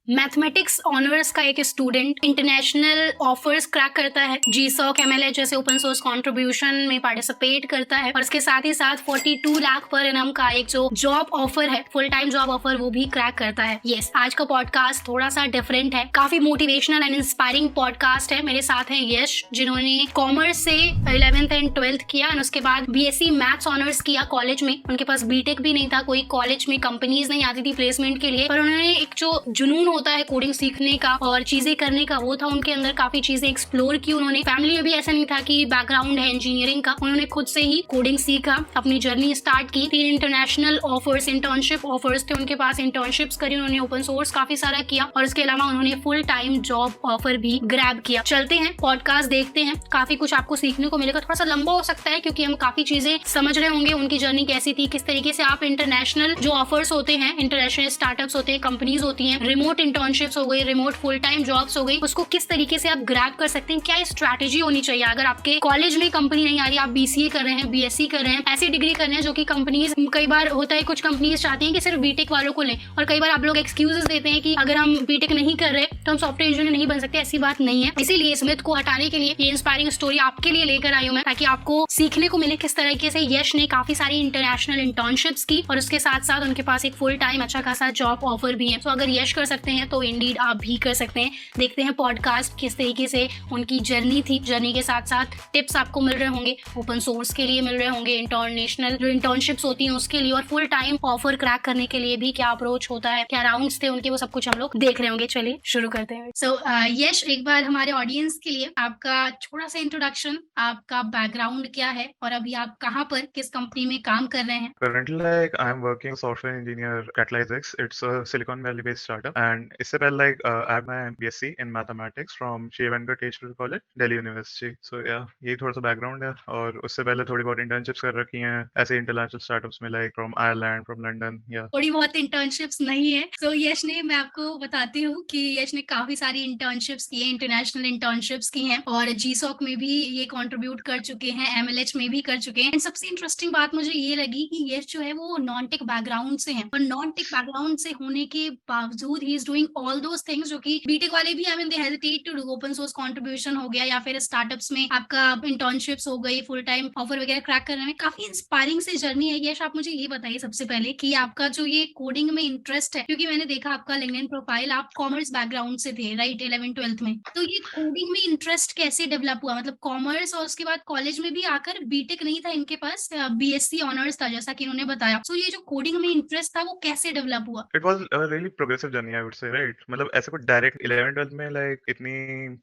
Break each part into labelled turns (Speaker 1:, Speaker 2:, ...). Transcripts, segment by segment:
Speaker 1: Mathematics honours का एक student international offers crack करता है, जीसॉक एमएलए जैसे ओपन सोर्स कंट्रीब्यूशन में पार्टिसिपेट करता है और इसके साथ ही साथ 42 लाख पर एनम का एक जो जॉब ऑफर है, फुल टाइम जॉब ऑफर, वो भी क्रैक करता है। यस, आज का पॉडकास्ट थोड़ा सा डिफरेंट है, काफी मोटिवेशनल एंड इंस्पायरिंग पॉडकास्ट है। मेरे साथ है यश, जिन्होंने कॉमर्स से 11th एंड 12th किया और उसके बाद बीएससी मैथ्स ऑनर्स किया कॉलेज में। उनके पास बीटेक भी नहीं था, कोई कॉलेज में कंपनीज नहीं आती थी प्लेसमेंट के लिए, पर उन्होंने एक जो जुनून होता है कोडिंग सीखने का और चीजें करने का, वो था उनके अंदर। काफी चीजें एक्सप्लोर की उन्होंने। फैमिली में भी ऐसा नहीं था कि बैकग्राउंड है इंजीनियरिंग का, उन्होंने खुद से ही कोडिंग सीखा, अपनी जर्नी स्टार्ट की। 3 इंटरनेशनल ऑफर्स, इंटर्नशिप ऑफर्स थे उनके पास, इंटर्नशिप्स करी उन्होंने, ओपन सोर्स काफी सारा किया और इसके अलावा उन्होंने फुल टाइम जॉब ऑफर भी ग्रैब किया। चलते हैं पॉडकास्ट देखते हैं, काफी कुछ आपको सीखने को मिलेगा। थोड़ा सा लंबा हो सकता है क्योंकि हम काफी चीजें समझ रहे होंगे, उनकी जर्नी कैसी थी, किस तरीके से आप इंटरनेशनल जो ऑफर्स होते हैं, इंटरनेशनल स्टार्टअप्स होते हैं, कंपनीज होती हैं, रिमोट इंटर्नशिप्स हो गई, रिमोट फुल टाइम जॉब्स हो गई, उसको किस तरीके से आप ग्रैब कर सकते हैं, क्या स्ट्रैटेजी होनी चाहिए। अगर आपके कॉलेज में कंपनी नहीं आ रही, आप बीसीए कर रहे हैं, बीएससी कर रहे हैं, ऐसी डिग्री कर रहे हैं जो कि कंपनीज, कई बार होता है कुछ कंपनीज चाहती हैं कि सिर्फ बीटेक वालों को लें, और कई बार आप लोग एक्सक्यूजेस देते हैं कि अगर हम बीटेक नहीं कर रहे तो हम सॉफ्टवेयर इंजीनियर नहीं बन सकते। ऐसी बात नहीं है। इसीलिए इस मिथ को हटाने के लिए ये इंस्पायरिंग स्टोरी आपके लिए लेकर आई हूं मैं, ताकि आपको सीखने को मिले किस तरीके से यश ने काफी सारी इंटरनेशनल इंटर्नशिप्स की और उसके साथ साथ उनके पास एक फुल टाइम अच्छा खासा जॉब ऑफर भी है। तो अगर यश कर सकते हैं तो इंडीड आप भी कर सकते हैं। देखते हैं पॉडकास्ट किस तरीके से उनकी जर्नी थी, जर्नी के साथ साथ टिप्स आपको मिल रहे होंगे, ओपन सोर्स के लिए मिल रहे होंगे, इंटरनेशनल जो इंटर्नशिप्स होती हैं उसके लिए, और फुल टाइम ऑफर क्रैक करने के लिए भी क्या अप्रोच होता है, क्या राउंड्स थे उनके, वो सब कुछ हम लोग देख रहे होंगे। चलिए शुरू करते हैं। सो यश, एक बार हमारे ऑडियंस के लिए आपका थोड़ा सा इंट्रोडक्शन, आपका बैकग्राउंड क्या है और अभी आप कहाँ पर, किस कंपनी में काम कर रहे हैं?
Speaker 2: Currently, like I'm working software engineer at Catalytics. It's a Silicon Valley based startup, and इससे पहले I have my BSc in mathematics from Shiv Venkateshwar College, Delhi University. So yeah, यही थोड़ा सा background है, और उससे पहले थोड़ी बहुत internships कर रखी हैं ऐसे international startups में, like from Ireland, from London. Yeah.
Speaker 1: थोड़ी बहुत इंटर्नशिप्स नहीं है। तो यश ने, मैं आपको बताती हूँ कि यश ने काफी सारी इंटर्नशिप्स की है, इंटरनेशनल इंटर्नशिप्स की हैं और जीसॉक में भी ये कंट्रीब्यूट कर चुके हैं, एमएलएच में भी कर चुके हैं। एंड सबसे इंटरेस्टिंग बात मुझे ये लगी कि यश जो है वो नॉन टेक बैकग्राउंड से है, और नॉन टेक बैकग्राउंड से होने के बावजूद he is doing all those things जो कि बीटेक वाले भी, I mean they hesitate to do. Open source contribution हो गया या फिर स्टार्टअप्स में आपका इंटर्नशिप्स हो गई, फुल टाइम ऑफर वगैरह क्रैक करने में काफी इंस्पायरिंग से जर्नी है। यश, आप मुझे ये बताइए सबसे पहले कि आपका जो ये कोडिंग में इंटरेस्ट है, क्योंकि मैंने देखा आपका लिंक्डइन प्रोफाइल, आप कॉमर्स बैकग्राउंड से थे, राइट, 11 12th में। तो ये कोडिंग में इंटरेस्ट कैसे डेवलप हुआ? मतलब कॉमर्स और उसके बाद कॉलेज में भी आकर बीटेक नहीं था इनके पास, बीएससी ऑनर्स था जैसा कि इन्होंने बताया। तो ये जो कोडिंग में इंटरेस्ट था वो कैसे डेवलप हुआ?
Speaker 2: It was a really progressive journey, I would say, right? मतलब ऐसे कुछ डायरेक्ट 11 12 में इतनी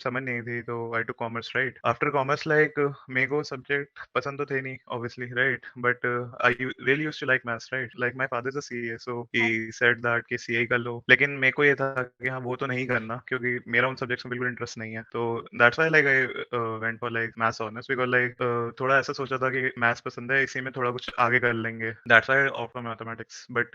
Speaker 2: समझ नहीं थी, तो I to commerce, right? After commerce मेरे को सब्जेक्ट पसंद तो थे नहीं, obviously, right? But I really used to like maths, right? Like my father is a CA, so he said that कि सीए कर लो, लेकिन मेरे को ये था कि हाँ, वो तो नहीं करना, क्योंकि मेरा उन सब्जेक्ट्स में बिल्कुल इंटरेस्ट नहीं है। तो that's why I went for maths honours, because थोड़ा ऐसा सोचा था कि मैथ्स पसंद है, इसी में थोड़ा कुछ आगे कर लेंगे। That's why opt for mathematics. But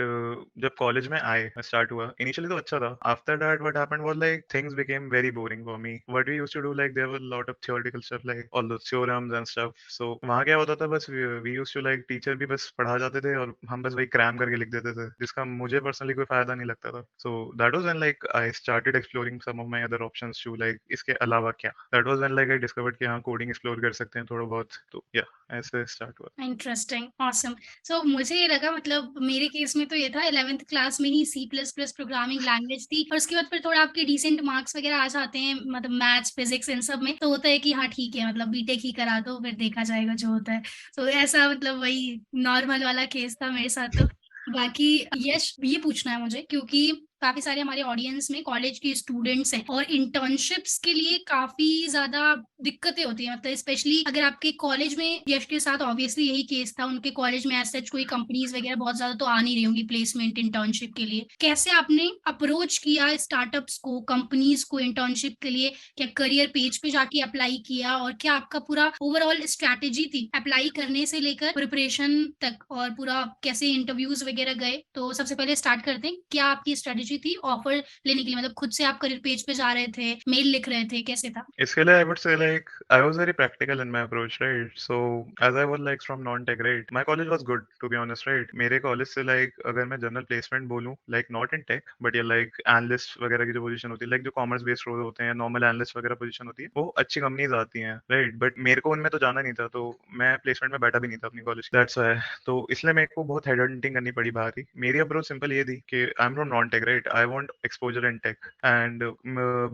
Speaker 2: जब कॉलेज में आए, स्टार्ट हुआ, इनिशियली तो अच्छा था। After that what happened was things became very boring for me. What we used to do, there were lot of theoretical stuff, all the theorems and stuff. So वहां क्या होता था, बस वी यूज्ड टू टीचर भी बस पढ़ा जाते थे और हम बस वही क्रैम करके लिख देते थे, जिसका मुझे पर्सनली कोई फायदा नहीं लगता था। So that was when I started exploring some of my other options too, इसके अलावा क्या। That was when I discovered कि हाँ, कोडिंग एक्सप्लोर कर सकते हैं थोड़ा बहुत। तो या ऐसे स्टार्ट हुआ।
Speaker 1: Interesting, awesome. सो मुझे ये लगा, मतलब मेरे केस में तो ये था, 11th क्लास में ही C plus plus programming language थी, और उसके बाद फिर थोड़ा आपके डिसेंट मार्क्स वगैरह आ जाते हैं, मतलब मैथ्स फिजिक्स इन सब में, तो होता है कि हाँ ठीक है, मतलब बीटेक ही करा दो, फिर देखा जाएगा जो होता है। तो ऐसा, मतलब वही नॉर्मल वाला केस था मेरे साथ। तो बाकी यश, ये पूछना है मुझे, क्योंकि काफी सारे हमारे ऑडियंस में कॉलेज के स्टूडेंट्स हैं और इंटर्नशिप्स के लिए काफी ज्यादा दिक्कतें होती हैं, मतलब स्पेशली अगर आपके कॉलेज में, यश के साथ ऑब्वियसली यही केस था, उनके कॉलेज में ऐसा कोई कंपनीज वगैरह बहुत ज्यादा तो आ नहीं रही होंगी प्लेसमेंट इंटर्नशिप के लिए। कैसे आपने अप्रोच किया स्टार्टअप्स को, कंपनीज को इंटर्नशिप के लिए? क्या करियर पेज पे जाके अप्लाई किया, और क्या आपका पूरा ओवरऑल स्ट्रैटेजी थी अप्लाई करने से लेकर प्रिपरेशन तक, और पूरा कैसे इंटरव्यूज वगैरह गए? तो सबसे पहले स्टार्ट करते हैं, क्या आपकी स्ट्रेटेजी स्ट्रैटेजी थी ऑफर लेने के लिए? मतलब खुद से आप करियर पेज पे जा रहे थे, मेल लिख रहे थे, कैसे था?
Speaker 2: इसके लिए I would say like I was very practical in my approach, right? So as I was like from non-tech, right? My college was good to be honest, right? मेरे कॉलेज से like अगर मैं जनरल प्लेसमेंट बोलूँ like not in tech but ये like analyst वगैरह की जो position होती है like जो कॉमर्स बेस्ड रोल होते हैं नॉर्मल एनालिस्ट वगैरह पोजीशन होती है वो अच्छी कंपनीज आती हैं राइट बट मेरे को उनमें तो जाना नहीं था तो मैं प्लेसमेंट में बैठा भी नहीं था अपनी कॉलेज दैट्स व्हाई तो इसलिए मेरे को बहुत हेड हंटिंग करनी पड़ी बाहर ही मेरी अप्रोच सिंपल ये थी कि I am from non tech right I want exposure in tech and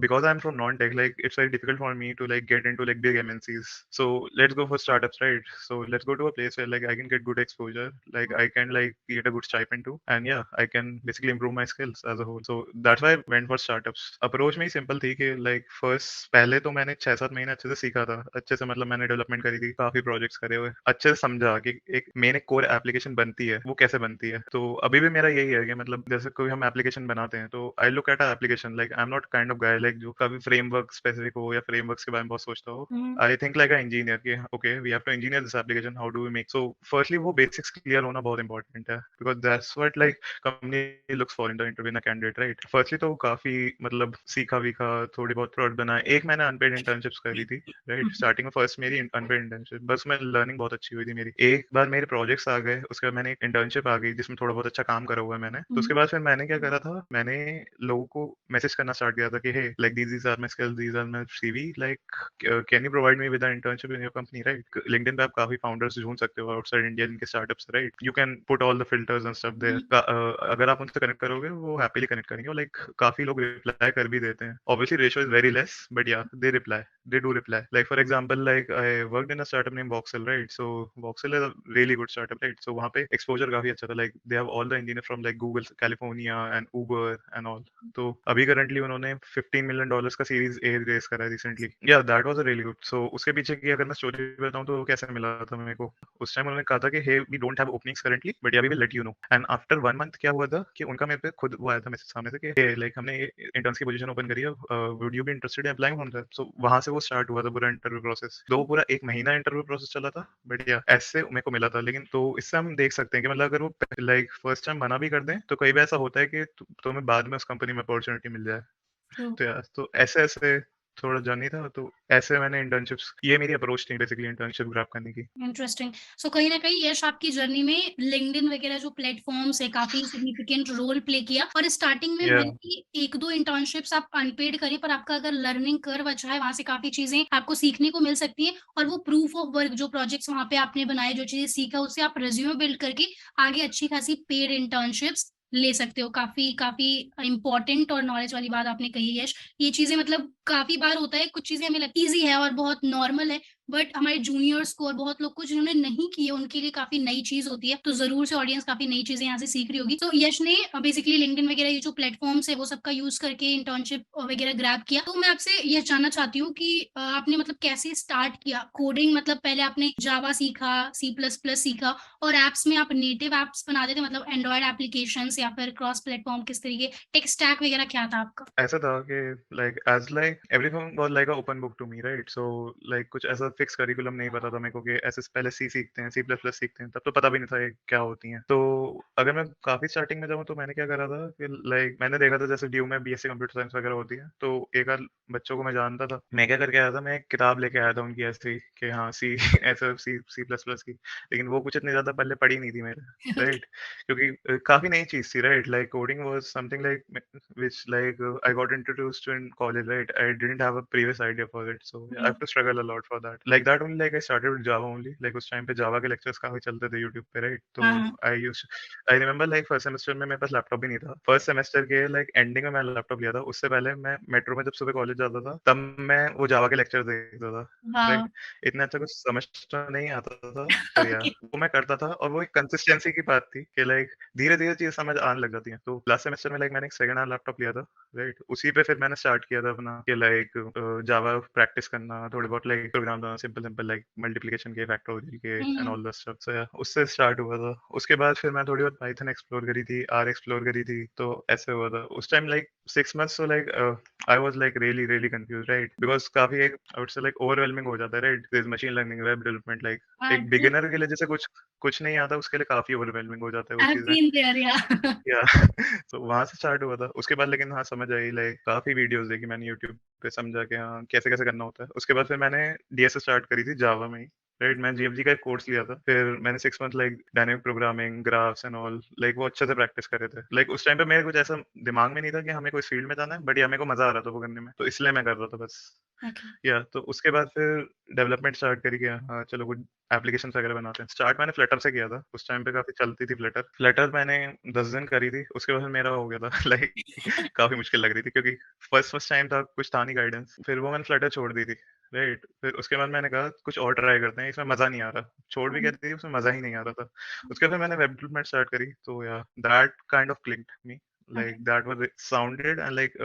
Speaker 2: because I'm from non-tech, like it's very difficult for me to like get into like big MNCs. So let's go for startups, right? So let's go to a place where like I can get good exposure, like I can like get a good stipend too, and yeah, I can basically improve my skills as a whole. So that's why I went for startups. Approach में simple थी कि like first पहले तो मैंने 6-7 महीने अच्छे से सीखा था अच्छे से मतलब मैंने डेवलपमेंट करी थी काफी प्रोजेक्ट्स करे हुए अच्छे से समझा कि एक मेन एक कोर एप्लीकेशन बनती है वो कैसे बनती है तो अभी भी मेरा यही है कि मतलब जैसे कोई हम एप्लीकेशन बनाते हैं तो I look at a application like I am not kind of guy like जो कभी फ्रेमवर्क स्पेसिफिक हो या फ्रेमवर्क्स के बारे में बहुत सोचता हो
Speaker 1: हुँ।
Speaker 2: I think like a engineer कि okay we have to engineer this application how do we make so firstly वो बेसिक्स क्लियर होना बहुत इंपॉर्टेंट है because that's what like company looks for in the interview in a candidate right firstly तो काफी मतलब सीखा वीखा थोड़ी बहुत प्रोडक्ट बनाया एक मैंने अनपेड इंटर्नशिप्स करी थी राइट स्टार्टिंग में फर्स्ट मेरी अनपेड इंटर्नशिप बस में लर्निंग बहुत अच्छी हुई थी मेरी एक बार मेरे प्रोजेक्ट्स आ गए उसके बाद मैंने एक इंटर्नशिप आ गई जिसमें थोड़ा बहुत अच्छा काम करा हुआ है मैंने तो उसके बाद फिर मैंने क्या करा था मैंने लोगों को मैसेज करना स्टार्ट किया था कि hey like these are my skills these are my CV like can you provide me with an internship in your company right LinkedIn पे आप काफी फाउंडर्स ढूंढ सकते हो आउटसाइड इंडिया जिनके startups right you can put all the filters and stuff there अगर आप उनसे कनेक्ट करोगे वो हैप्पीली कनेक्ट करेंगे और लाइक काफी लोग रिप्लाई कर भी देते हैं obviously ratio is very less but या they do reply like for example like I worked in a startup named Voxel right so Voxel is a really good startup right so वहाँ पे exposure काफी अच्छा था like they have all the engineers from like Google California and Uber and all तो अभी currently उन्होंने $15 million का series A race करा है रिसेंटली या that was a really good so उसके पीछे की अगर मैं स्टोरी बताऊं तो कैसे मिला था मेरे को उस टाइम उन्होंने कहा था कि hey we don't have openings currently but yeah we will let you know and after 1 month क्या हुआ था कि उनका मेरे पे खुद वो आया था मैसेज सामने से कि लाइक हमने इंटर्न्स की पोजीशन ओपन करी है would you be interested in applying from that so वहां से वो स्टार्ट हुआ था पूरा इंटरव्यू प्रोसेस तो वो पूरा 1 महीना इंटरव्यू प्रोसेस चला था बट या ऐसे मेरे को मिला था लेकिन तो इससे हम देख सकते हैं कि मतलब अगर वो लाइक फर्स्ट टाइम मना भी कर दें तो कई बार ऐसा होता है कि तुम्हें बाद में उस कंपनी में अपॉर्चुनिटी मिल जाए
Speaker 1: ट्रू।
Speaker 2: तो यार तो ऐसे ऐसे थोड़ा जर्नी था तो ऐसे मैंने इंटर्नशिप्स ये मेरी अप्रोच थी बेसिकली इंटर्नशिप ग्रैब करने की
Speaker 1: इंटरेस्टिंग। सो कहीं न कहीं यश आपकी जर्नी में लिंक्डइन वगैरह जो प्लेटफ़ॉर्म्स है काफ़ी सिग्निफिकेंट रोल प्ले किया और स्टार्टिंग में
Speaker 2: या
Speaker 1: भले ही 1-2 इंटर्नशिप्स आप अनपेड करें पर आपका अगर लर्निंग कर्व अच्छा है, वहाँ से काफ़ी चीज़ें आपको सीखने को मिल सकती हैं और वो प्रूफ ऑफ वर्क जो प्रोजेक्ट्स वहाँ पे आपने बनाए, जो चीज़ें सीखा, उससे आप रिज़्यूमे बिल्ड करके आगे अच्छी खासी पेड इंटर्नशिप्स ले सकते हो। काफ़ी काफ़ी इम्पोर्टेंट और नॉलेज वाली बात आपने कही है यश। ये चीज़ें मतलब काफ़ी बार होता है, कुछ चीज़ें हमें लगती ईज़ी है और बहुत नॉर्मल है, बट हमारे जूनियर्स को और बहुत लोग को जिन्होंने नहीं की है उनके लिए काफ़ी नई चीज़ होती है, तो ज़रूर से ऑडियंस काफ़ी नई चीज़ें यहाँ से सीख रही होगी। तो यश ने बेसिकली लिंक्डइन वगैरह ये जो प्लेटफ़ॉर्म्स है वो सबका यूज़ करके इंटर्नशिप वगैरह ग्रैब किया। तो मैं आपसे ये जानना चाहती हूँ कि आपने मतलब कैसे स्टार्ट किया? कोडिंग मतलब पहले आपने जावा सीखा, सी प्लस प्लस सीखा और ऐप्स में आप नेटिव ऐप्स बनाते थे मतलब एंड्रॉयड एप्लीकेशंस या फिर क्रॉस प्लेटफ़ॉर्म किस तरीके टेक स्टैक वगैरह क्या था आपका?
Speaker 2: ऐसा था कि like everything was like a open book to me right so like कुछ ऐसा फिक्स करिकुलम नहीं पता था मेरे को कि ऐसे पहले सी सीखते हैं सी प्लस प्लस सीखते हैं तब तो पता भी नहीं था ये क्या होती हैं तो अगर मैं काफी स्टार्टिंग में जाऊँ तो मैंने क्या करा था कि लाइक मैंने देखा था जैसे ड्यू में बीएससी कंप्यूटर साइंस वगैरह होती है तो एक आध बच्चों को मैं जानता था मैं क्या करके आया था मैं एक किताब लेके आया था उनकी ऐसी कि हाँ सी ऐसा सी सी प्लस प्लस की लेकिन वो कुछ इतनी ज्यादा पहले पढ़ी नहीं थी मेरे राइट क्योंकि काफी नई चीज थी right like coding was something like which like I got introduced to in college, right? I didn't have a previous idea for it, so yeah, I
Speaker 1: hmm,
Speaker 2: have to struggle a lot for that. Like that only, like I started with Java only. Like उस time पे Java के lectures काफी चलते थे YouTube पे, right? तो
Speaker 1: हाँ, हाँ।
Speaker 2: I remember like first semester में मेरे पास लैपटॉप भी नहीं था. First semester के like ending में मैंने लैपटॉप लिया था. उससे पहले मैं मेट्रो में जब सुबह कॉलेज जाता था, तब मैं वो Java के lectures देखता था,
Speaker 1: वाओ!
Speaker 2: right? इतना अच्छा कुछ समझ तो नहीं आता था, पर यार
Speaker 1: ओके।
Speaker 2: वो मैं करता था और वो एक कंसिस्टेंसी की बात थी कि लाइक धीरे-धीरे चीज़ें समझ आने लग जाती हैं। तो लास्ट सेमेस्टर में लाइक मैंने एक सेकंड हैंड लैपटॉप लिया था, राइट? उसी पे फिर मैंने स्टार्ट किया था अपना कि लाइक जावा प्रैक्टिस करना, थोड़े बहुत लाइक प्रोग्राम बनाना सिंपल-सिंपल लाइक मल्टीप्लिकेशन के, फैक्टोरियल के
Speaker 1: um,
Speaker 2: and
Speaker 1: um.
Speaker 2: All that stuff. So yeah उससे स्टार्ट हुआ था। उसके बाद फिर मैं थोड़ी बहुत पाइथन एक्सप्लोर करी थी, आर एक्सप्लोर करी थी, तो ऐसे हुआ था। उस time like 6 months so like I was like really confused, right? Because काफी एक I would say like overwhelming हो जाता है, right? There's machine learning, web development, like
Speaker 1: हाँ,
Speaker 2: एक
Speaker 1: ट्रू।
Speaker 2: beginner के लिए जैसे कुछ कुछ नहीं आता उसके लिए काफी overwhelming हो जाता है वो
Speaker 1: आई हैव
Speaker 2: चीजें।
Speaker 1: बीन देयर या।
Speaker 2: या तो वहां से स्टार्ट हुआ था। उसके बाद लेकिन हाँ समझ आई, लाइक काफी वीडियोस देखी मैंने यूट्यूब पे, समझा कि हाँ कैसे कैसे करना होता है। उसके बाद फिर मैंने डीएसए स्टार्ट करी थी जावा में ही, राइट। मैं जीएफजी का एक कोर्स लिया था, फिर मैंने 6 month like dynamic programming, graphs and all, like वो अच्छे से प्रैक्टिस करे थे। लाइक उस टाइम पे मेरे कुछ ऐसा दिमाग में नहीं था कि हमें कोई फील्ड में जाना है, बट या मेरे को मजा आ रहा था वो करने में, तो इसलिए मैं कर रहा था बस।
Speaker 1: ओके।
Speaker 2: या तो उसके बाद फिर डेवलपमेंट स्टार्ट करी गया, हाँ चलो कुछ एप्लीकेशंस वगैरह बनाते हैं। स्टार्ट मैंने फ्लटर से किया था, उस टाइम पे काफी चलती थी फ्लटर। फ्लटर मैंने 10 दिन करी थी, उसके बाद फिर मेरा हो गया था लाइक काफी मुश्किल लग रही थी क्योंकि फर्स्ट फर्स्ट टाइम था, कुछ था नहीं गाइडेंस, फिर वो मैंने फ्लटर छोड़ दी थी, राइट। फिर उसके बाद मैंने कहा कुछ और ट्राई करते हैं, इसमें मजा नहीं आ रहा, छोड़ भी कहती थी, उसमें मजा ही नहीं आ रहा था। उसके बाद फिर मैंने वेब डेवलपमेंट स्टार्ट करी, तो या that kind of clicked me, like
Speaker 1: okay.
Speaker 2: that was it sounded and like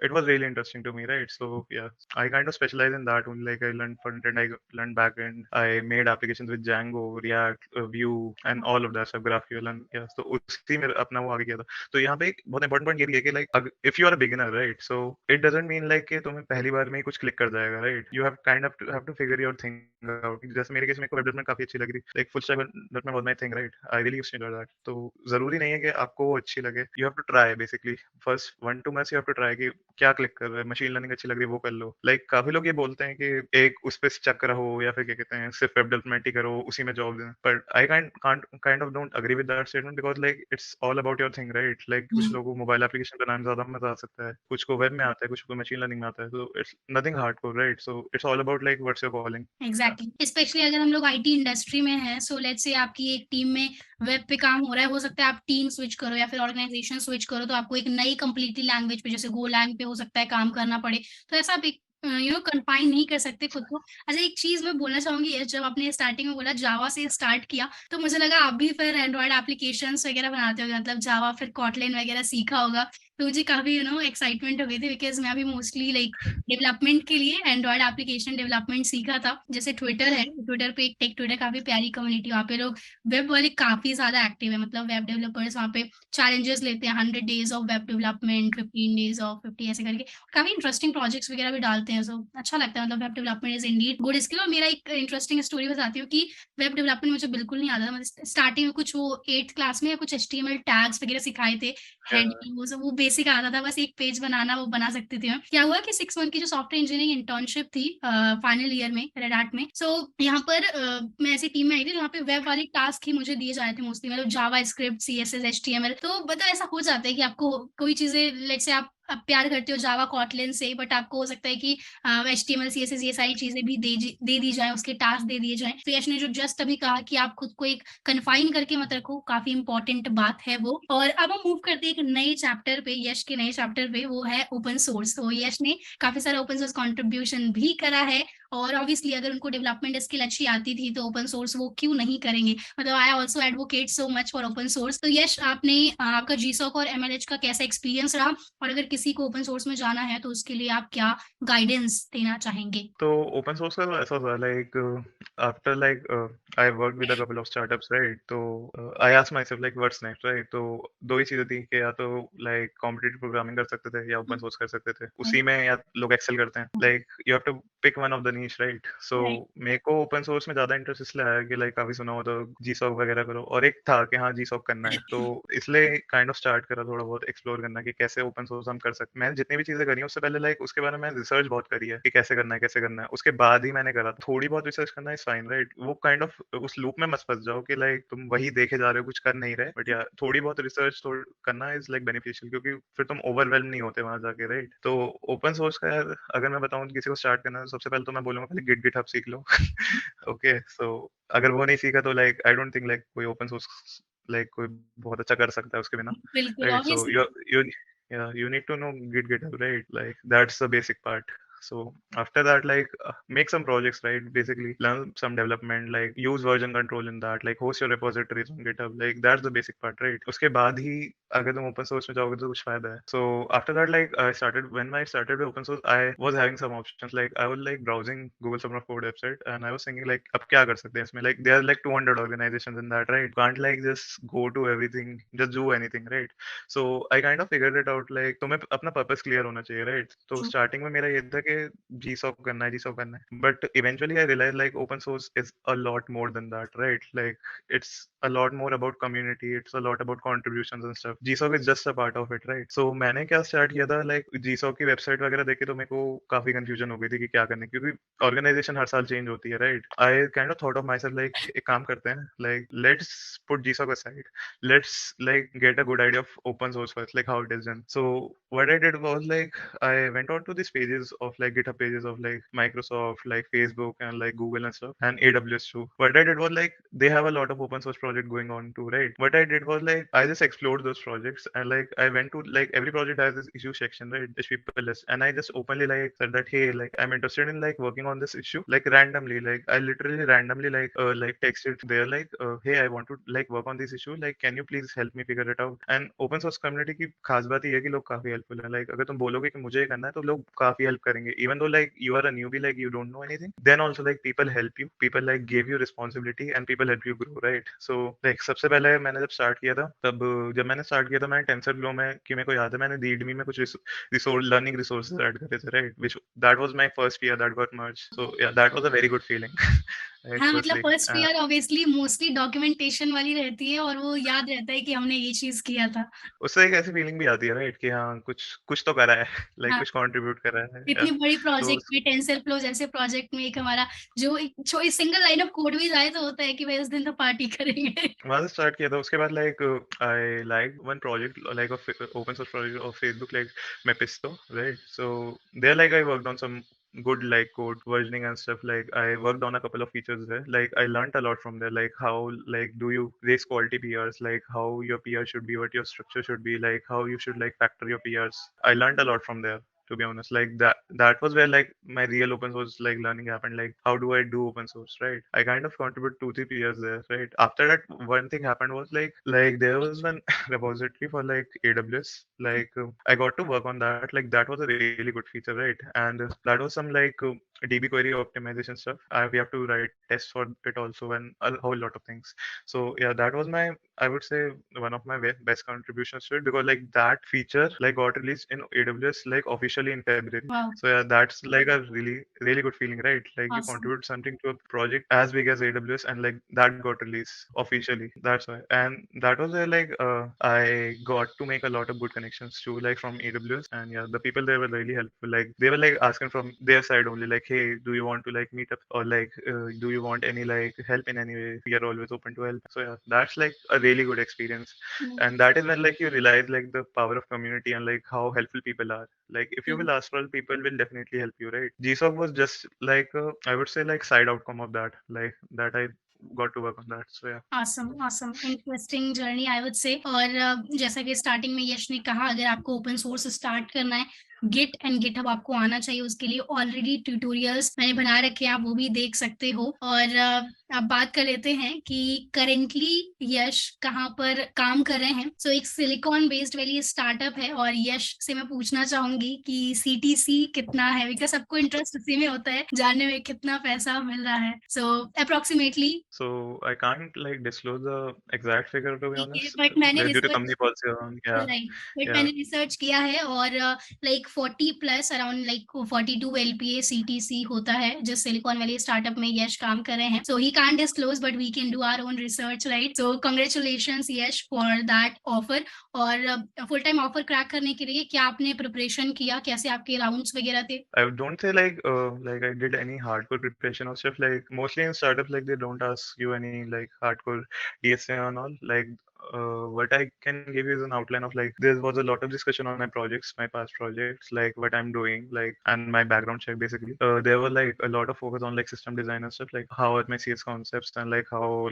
Speaker 2: it was really interesting to me, right? So yeah, I kind of specialize in that only. Like I learned front end, I learned back end, I made applications with Django, React, Vue and all of that stuff, GraphQL, and yeah, तो उसी में अपना वो आगे किया था। तो यहाँ पे एक बहुत इंपॉर्टेंट पॉइंट ये भी है कि like if you are a beginner, right, so it doesn't mean like कि तुम्हें पहली बार में ही कुछ क्लिक कर जाएगा, right? You have kind of to have to figure your thing out। जैसे मेरे केस में वेब डेवलपमेंट काफी अच्छी लग रही, like full stack development was my thing, right. I really used to enjoy that. तो जरूरी नहीं है कि आपको वो अच्छी लगे, you have to try basically. First 1-2 months you have to try कि क्या क्लिक कर रहा है, मशीन लर्निंग अच्छी लग रही है वो कर लो। लाइक काफी लोग ये बोलते हैं कि एक उस पे स्टक रहो, या फिर क्या कहते हैं सिर्फ वेब डेवलपमेंट ही करो, उसी में जॉब देना। But I kind of don't agree with that statement, because like it's all about your thing, right. Like कुछ
Speaker 1: हम्म।
Speaker 2: लोगों को मोबाइल एप्लीकेशन बनाने में ज्यादा मजा आ सकता है, कुछ को वेब में आता है, कुछ को मशीन लर्निंग में आता है, तो it's nothing hardcore, right. So it's all about like what's your calling.
Speaker 1: Exactly, specially अगर हम लोग आईटी इंडस्ट्री में हैं, सो लेट्स से आपकी एक टीम में वेब पे काम हो रहा है, हो सकता है आप टीम स्विच करो या फिर ऑर्गेनाइजेशन स्विच करो, तो आपको एक नई कंप्लीटली लैंग्वेज पे, जैसे गोलैंग पे हो सकता है काम करना पड़े। तो ऐसा आप एक कंफाइन नहीं कर सकते खुद को। अच्छा, एक चीज मैं बोलना चाहूंगी, ये जब आपने स्टार्टिंग में बोला जावा से स्टार्ट किया, तो मुझे लगा आप भी फिर एंड्रॉइड एप्लीकेशंस वगैरह बनाते होगे, मतलब जावा फिर कॉटलिन वगैरह सीखा होगा। तो मुझे काफी एक्साइटमेंट हो गई थी, बिकॉज मैं भी मोस्टली लाइक डेवलपमेंट के लिए एंड्रॉइड एप्लीकेशन डेवलपमेंट सीखा था। जैसे ट्विटर है, ट्विटर पे एक टेक ट्विटर काफी प्यारी कम्युनिटी, वहाँ पे लोग वेब वाले काफी ज्यादा एक्टिव है, मतलब वेब डेवलपर्स वहाँ पे चैलेंजेस लेते हैं, 100 days of web development, 15 days of 50, ऐसे करके काफी इंटरेस्टिंग प्रोजेक्ट्स वगैरह भी डालते हैं। सो अच्छा लगता है, मतलब web development is Indeed good skill. और मेरा एक इंटरेस्टिंग स्टोरी बताती हूँ कि वेब डेवलपमेंट मुझे बिल्कुल नहीं आता था। मतलब स्टार्टिंग में कुछ वो 8th क्लास में या कुछ HTML टैग्स वगैरह सिखाए थे, हेडिंग वो सब, वो बेसिक आता था, बस एक पेज बनाना वो बना सकती थी मैं। क्या हुआ कि 6 मंथ की जो सॉफ्टवेयर इंजीनियरिंग इंटर्नशिप थी फाइनल ईयर में रेड हैट में, सो यहाँ पर मैं ऐसी टीम में आई थी जहाँ पे वेब वाली टास्क ही मुझे दिए जाए थे मोस्टली, मतलब जावा स्क्रिप्ट, CSS, HTML। तो मतलब ऐसा हो जाता है कि आपको कोई चीजें, लेट से आप प्यार करते हो जावा कॉटलिन से, बट आपको हो सकता है कि HTML, CSS ये सारी चीजें भी दे दी जाए, उसके टास्क दे दिए जाए। तो यश ने जो जस्ट अभी कहा कि आप खुद को एक कन्फाइन करके मत रखो, काफी इंपॉर्टेंट बात है वो। और अब हम मूव करते हैं एक नए चैप्टर पे, यश के नए चैप्टर पे, वो है ओपन सोर्स। तो यश ने काफी सारा ओपन सोर्स कंट्रीब्यूशन भी करा है, और ऑब्वियसली अगर उनको डेवलपमेंट स्किल अच्छी आती थी तो ओपन सोर्स वो क्यों नहीं करेंगे। मतलब I also advocate so much for open source. तो यश, आपने आपका जीसॉक और MLH का कैसा एक्सपीरियंस रहा, और अगर किसी को ओपन सोर्स में जाना है तो उसके लिए आप क्या गाइडेंस देना चाहेंगे?
Speaker 2: तो ओपन सोर्स का तो ऐसा था, like after like I work with a couple of startups, right. तो I asked myself like what's next, right. तो दो ही चीजें थी कि या तो लाइक कॉम्पिटिटिव प्रोग्रामिंग कर सकते थे या ओपन सोर्स कर सकते थे। उसी में या लोग एक्सेल करते हैं, like you have to pick one of the niche, right. So
Speaker 1: right.
Speaker 2: मेरे को ओपन सोर्स में ज्यादा इंटरेस्ट इसलिए आया कि लाइक काफी सुना हो तो जीसॉक वगैरह करो, और एक था कि हाँ जीसॉक करना है, तो इसलिए काइंड ऑफ स्टार्ट करा थोड़ा बहुत एक्सप्लोर करना कि कैसे ओपन सोर्स हम कर सकते हैं। मैंने जितनी भी चीजें करी हैं उससे पहले लाइक उसके बारे में रिसर्च बहुत करी है कि कैसे करना है कैसे करना है, उसके बाद ही मैंने करा। थोड़ी बहुत रिसर्च करना इज फाइन, राइट। वो काइंड ऑफ उस लूप में मत फंस जाओ कि लाइक तुम वही देखे जा रहे हो, कुछ कर नहीं रहे, बट या थोड़ी बहुत रिसर्च करना इज लाइक बेनिफिशियल, क्योंकि फिर तुम ओवरवेल्म नहीं होते वहां जाके, राइट। तो ओपन सोर्स का यार अगर मैं बताऊं किसी को स्टार्ट करना है, तो सबसे पहले तो मैं बोलूंगा पहले गिट हब सीख लो ओके। सो अगर वो नहीं सीखा तो like I don't think like कोई ओपन सोर्स लाइक कोई बहुत अच्छा कर सकता है उसके बिना,
Speaker 1: बिल्कुल,
Speaker 2: right? So
Speaker 1: obviously.
Speaker 2: you yeah, you need to know GitHub, right? Like that's the basic part. So after that, like make some projects, right? Basically learn some development, like use version control in that, like host your repositories on GitHub, like that's the basic part, right? उसके बाद ही अगर तुम open source में जाओगे तो कुछ फायदा है. So after that, like when I started with open source, I was having some options. Like I was like browsing Google Summer of Code website, and I was thinking like, अब क्या कर सकते हैं इसमें? Like there are like 200 organizations in that, right? Can't like just go to everything, just do anything, right? So I kind of figured it out. Like तुम्हें अपना purpose clear होना चाहिए, right? तो
Speaker 1: True.
Speaker 2: starting में मेरा ये था कि GSOC करना है, GSOC करना है. But eventually I realized like open source is a lot more than that, right? Like it's a lot more about community, it's a lot about contributions and stuff. GSOC is just a part of it, right? So मैंने क्या start किया था, like GSOC की website वगैरह देखे तो मेरे को काफी कंफ्यूजन हो गई थी कि क्या करने, क्योंकि ऑर्गेनाइजेशन हर साल चेंज होती है, right? I kind of thought of my self like एक काम करते हैं, like let's put GSOC aside, let's like get a good idea of open source first, like how it is done. So what I did was like I went on to these pages of like GitHub pages of like Microsoft, like Facebook and like Google and stuff, and AWS too. What I did was like they have a lot of open source project going on too, right? What I did was like I just explored those projects, and like I went to like every project has this issue section, right? This people list, and I just openly like said that hey, like I'm interested in like working on this issue, like randomly, like I literally randomly like texted there like hey, I want to like work on this issue, like can you please help me figure it out? And open source community की खास बात ये है कि लोग काफी helpful है. Like अगर तुम बोलोगे कि मुझे ये करना है तो लोग काफी हेल्प करेंगे, even though like you are a newbie, like you don't know anything, then also like people help you, people like give you responsibility and people help you grow, right? So like सबसे पहले मैंने जब start किया था, तब जब मैंने start किया था मैंने TensorFlow में, कि मेरे को याद है मैंने DEADME में कुछ रिसोर्स लर्निंग रिसोर्सेज ऐड करे थे, right? Which that was my first year that got merge. So yeah that was a very good feeling. Like
Speaker 1: हाँ, मतलब
Speaker 2: firstly
Speaker 1: first year obviously mostly documentation वाली रहती है और वो याद रहता है कि हमने ये चीज किया था।
Speaker 2: उससे एक ऐसी फीलिंग भी आती है, राइट, कि हाँ कुछ कुछ तो करा है. लाइक
Speaker 1: हाँ,
Speaker 2: कुछ कंट्रीब्यूट करा है, या
Speaker 1: इतनी बड़ी
Speaker 2: तो
Speaker 1: प्रोजेक्ट में टेंसरफ्लो जैसे प्रोजेक्ट में एक हमारा जो एक सिंगल लाइन ऑफ कोड भी जाए तो होता है कि भाई उस दिन तो पार्टी करेंगे।
Speaker 2: वहां से स्टार्ट किया था. उसके बाद like I like one project like open source project of Facebook, like Mephisto, right? So there like I worked on some good like code versioning and stuff. Like I worked on a couple of features there. Like I learned a lot from there, like how like do you raise quality PRs, like how your PR should be, what your structure should be, like how you should like factor your PRs. I learned a lot from there, to be honest. Like that was where like my real open source like learning happened. Like how do I do open source, right? I kind of contribute 2 3 years there, right? After that, one thing happened was like there was one repository for like AWS. Like I got to work on that. Like that was a really good feature, right? And that was some like DB query optimization stuff. We have to write tests for it also, and a whole lot of things. So yeah, that was my, I would say, one of my best contributions to it, because like that feature like got released in AWS like officially in February.
Speaker 1: वाह,
Speaker 2: So yeah, that's like a really good feeling, right? Like you
Speaker 1: awesome.
Speaker 2: contribute something to a project as big as AWS, and like that got released officially. That's why, and that was where like I got to make a lot of good connections too, like from AWS. And yeah, the people there were really helpful. Like they were like asking from their side only, like, hey, do you want to like meet up, or like do you want any like help in any way? We are always open to help. So yeah, that's like a really good experience.
Speaker 1: Mm,
Speaker 2: And that is when like you realize like the power of community and like how helpful people are. Like if you
Speaker 1: mm.
Speaker 2: will ask for help, people will definitely help you, right? GSOC was just like I would say like side outcome of that, like that I got to work on that. So yeah.
Speaker 1: awesome, awesome, interesting journey I would say. और जैसा कि starting में यश ने कहा, अगर आपको open source start करना है, गिट एंड गिटहब आपको आना चाहिए। उसके लिए ऑलरेडी ट्यूटोरियल्स मैंने बना रखे हैं, आप वो भी देख सकते हो। और अब बात कर लेते हैं कि करेंटली यश कहाँ पर काम कर रहे हैं। सो एक सिलिकॉन बेस्ड वाली स्टार्टअप है, और यश से मैं पूछना चाहूंगी कि CTC कितना है, बिकॉज सबको इंटरेस्ट उसी में होता है जानने में कितना पैसा मिल रहा है। सो approximately
Speaker 2: So I can't like disclose the exact figure, to be
Speaker 1: ठीक है,
Speaker 2: honest,
Speaker 1: बट मैंने
Speaker 2: due to
Speaker 1: research
Speaker 2: company policy. Yeah,
Speaker 1: right, but
Speaker 2: yeah.
Speaker 1: मैंने रिसर्च किया है, और like 40 plus around like 42 LPA CTC होता है, जो सिलिकॉन वैली स्टार्टअप में यश काम कर रहे हैं। So he can't disclose, but we can do our own research, right? So congratulations Yash for that offer. और फुल टाइम ऑफर क्रैक करने के लिए क्या आपने प्रिपरेशन किया, कैसे आपके राउंड्स वगैरह थे?
Speaker 2: I don't say like I did any hardcore preparation or stuff. Like mostly in startups, like they don't ask you any like hardcore DSA and all. Like what I can give you is an outline of like there was a lot of discussion on my projects, my past projects, like what I'm doing, like and my background check basically. There was like a lot of focus on like system design and stuff, like how are my CS concepts, and like how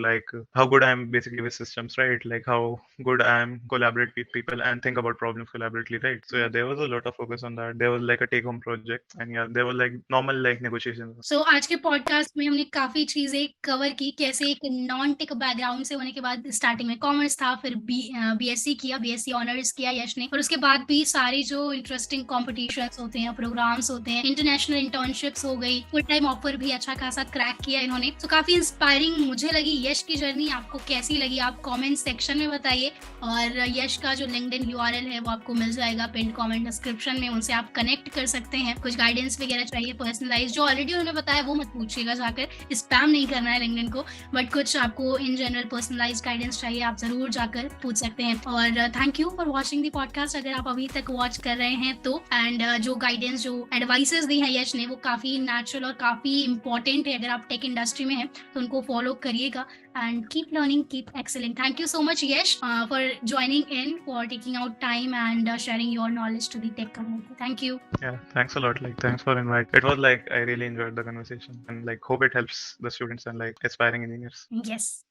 Speaker 2: good I am basically with systems, right? Like how good I am collaborate with people and think about problems collaboratively, right? So yeah, there was a lot of focus on that. There was like a take home project, and yeah, there were like normal like negotiations.
Speaker 1: सो आज के podcast में हमने काफी चीजें cover की, कैसे एक non tech background से होने के बाद स्टार्टिंग में कॉमर्स था, फिर बीएससी किया, बीएससी ऑनर्स किया यश ने, और उसके बाद भी सारी जो इंटरेस्टिंग कॉम्पिटिशन्स होते हैं, प्रोग्राम्स होते हैं, इंटरनेशनल इंटर्नशिप्स हो गई, फुल टाइम ऑफर भी अच्छा खासा क्रैक किया इन्होंने। तो काफी इंस्पायरिंग मुझे लगी यश की जर्नी। आपको कैसी लगी आप कमेंट सेक्शन में बताइए, और यश का जो लिंक्डइन यूआरएल है वो आपको मिल जाएगा पिन कमेंट डिस्क्रिप्शन में, उनसे आप कनेक्ट कर सकते हैं। कुछ गाइडेंस वगैरह चाहिए पर्सनलाइज, जो ऑलरेडी उन्होंने बताया वो मत पूछिएगा जाकर, स्पैम नहीं करना है लिंक्डइन को, बट कुछ आपको इन जनरल पर्सनलाइज गाइडेंस चाहिए आप जरूर जाकर पूछ सकते हैं। और thank you for watching the podcast, अगर आप अभी तक वॉच कर रहे हैं तो। एंड जो गाइडेंस जो एडवाइसेस दी है यश ने वो काफी नेचुरल और काफी इंपॉर्टेंट है। अगर आप टेक इंडस्ट्री में हैं तो उनको फॉलो करिएगा, and keep learning, keep excelling. Thank you so much Yash for joining in, for taking out time and sharing your knowledge to the tech community. Thank you.
Speaker 2: Yeah, thanks a lot. Like, thanks for inviting. It was like I really enjoyed the conversation, and like hope it helps the students and like aspiring engineers.
Speaker 1: Yes.